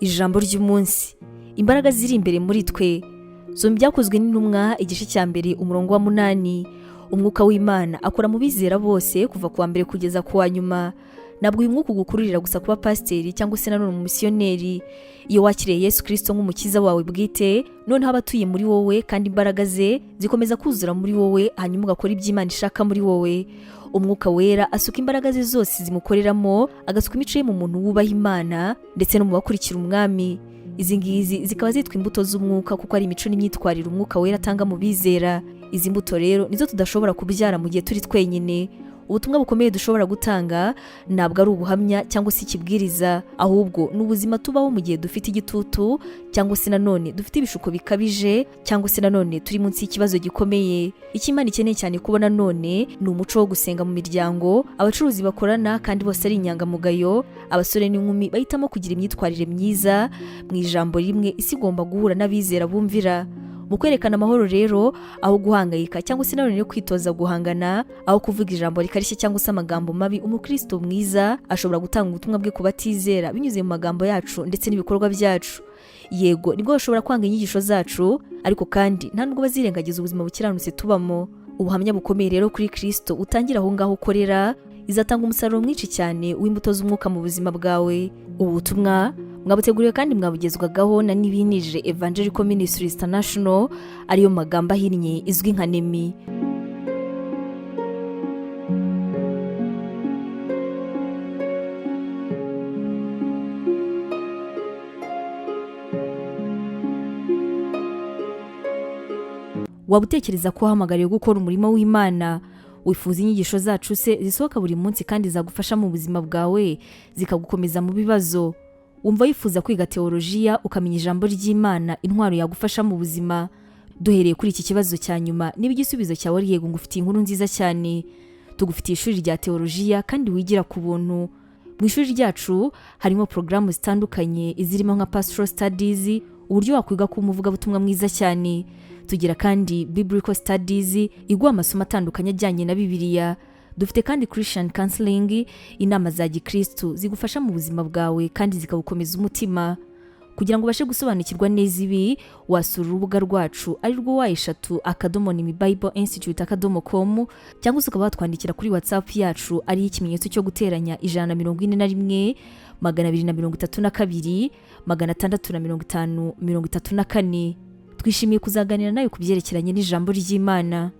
ijambo ry'umunsi, imbaraga ziri imbere muri twe. Zombi byakozwe n'intumwa igice cya mbere umurongo wa 8. Umwuka w'Imana akora mu bizera bose kuva kuwa mbere kugeza kuwa nyuma. Nabwo uyu mwuka ugukururira gusa kuba pasiteri cyangwa se nanone umumisiyoneri. Iyo wakiriye Yesu Kristo nk'umukiza wawe bwite, noneho abatuye muri wowe kandi imbaraga ze zikomeza kuzura muri wowe, hanyuma ugakora ibyo Imana ishaka muri wowe. Umwuka wera asuka imbaraga ze zose zimukoreramo, agasuka imico ye mu muntu wubaha Imana ndetse no mu bakurikira umwami. Izi ngizi zikaba zitwa imbuto z'umwuka kuko ari imico n'imyitwarire umwuka wera atanga mu bizera. Izi mbuto rero nizo tudashobora kubyara mu gihe turi twenyine. Ubutumwa bukomeye dushobora gutanga ntabwo ari ubuhamya cyangwa se ikibwiriza, ahubwo ni ubuzima tubaho mu gihe dufite igitutu cyangwa se nanone dufite ibishuko bikabije cyangwa se nanone turi munsi y'ikibazo gikomeye. Icyo Imana ikeneye cyane kubona none ni umuco wo gusenga mu miryango, abacuruzi bakorana kandi bose ari inyangamugayo, abasore n'inkumi bahitamo kugira imyitwarire myiza. Mu ijambo rimwe, isi igomba guhura n'abizera bumvira. Mu kwerekana amahoro rero, aho guhangayika cyangwa se nanone kwitoza guhangana, aho kuvuga ijambo rikarishye cyangwa se amagambo mabi, umukristo mwiza ashobora gutanga ubutumwa bwe ku batizera binyuze mu magambo yacu ndetse n'ibikorwa byacu. Yego, nibwo bashobora kwanga inyigisho zacu, ariko kandi nta nubwo bazirengagiza ubuzima bukiranutse tubamo. Ubuhamya bukomeye rero kuri Kristo utangira aho ngaho ukorera, izatanga umusaruro mwinshi cyane w'imbuto z'umwuka mu buzima bwawe. Ubu butumwa mwabuteguriwe kandi mwabugezwagaho na Nibinije Evangelical Ministries International, ariyo magambo ahinnye izwi nka NEMI. Wabutekereza ko wahamagariwe gukora umurimo w'Imana? Wifuza inyigisho zacu se zisohoka buri munsi kandi zagufasha mu buzima bwawe, zikagukomeza mu bibazo? Wumva wifuza kwiga teolojiya ukamenya ijambo ry'Imana, intwaro yagufasha mu buzima? Duhereye kuri iki kibazo cya nyuma, niba igisubizo cyawe ari yego, ngufitiye inkuru nziza cyane. Tugufitiye ishuri rya teolojiya kandi wigira ku buntu. Mu ishuri ryacu harimo porogaramu zitandukanye izirimo nka pastoral studies, uburyo wakwiga kuba umuvugabutumwa mwiza cyane. Tugira kandi biblical studies, iguha amasomo atandukanye ajyanye na Bibiliya. Dufite kandi Christian counseling, inama za gikristo zigufasha mu buzima bwawe kandi zikagukomeza umutima. Kugira ngo ubashe gusobanukirwa neza ibi, wasura urubuga rwacu ari rwo wa#NemiBibleInstitute.com, cyangwa se ukaba watwandikira kuri WhatsApp yacu ari ikimenyetso cyo guteranya 141 232 655 34. Twishimiye kuzaganira nawe ku byerekeranye n'ijambo ry'Imana.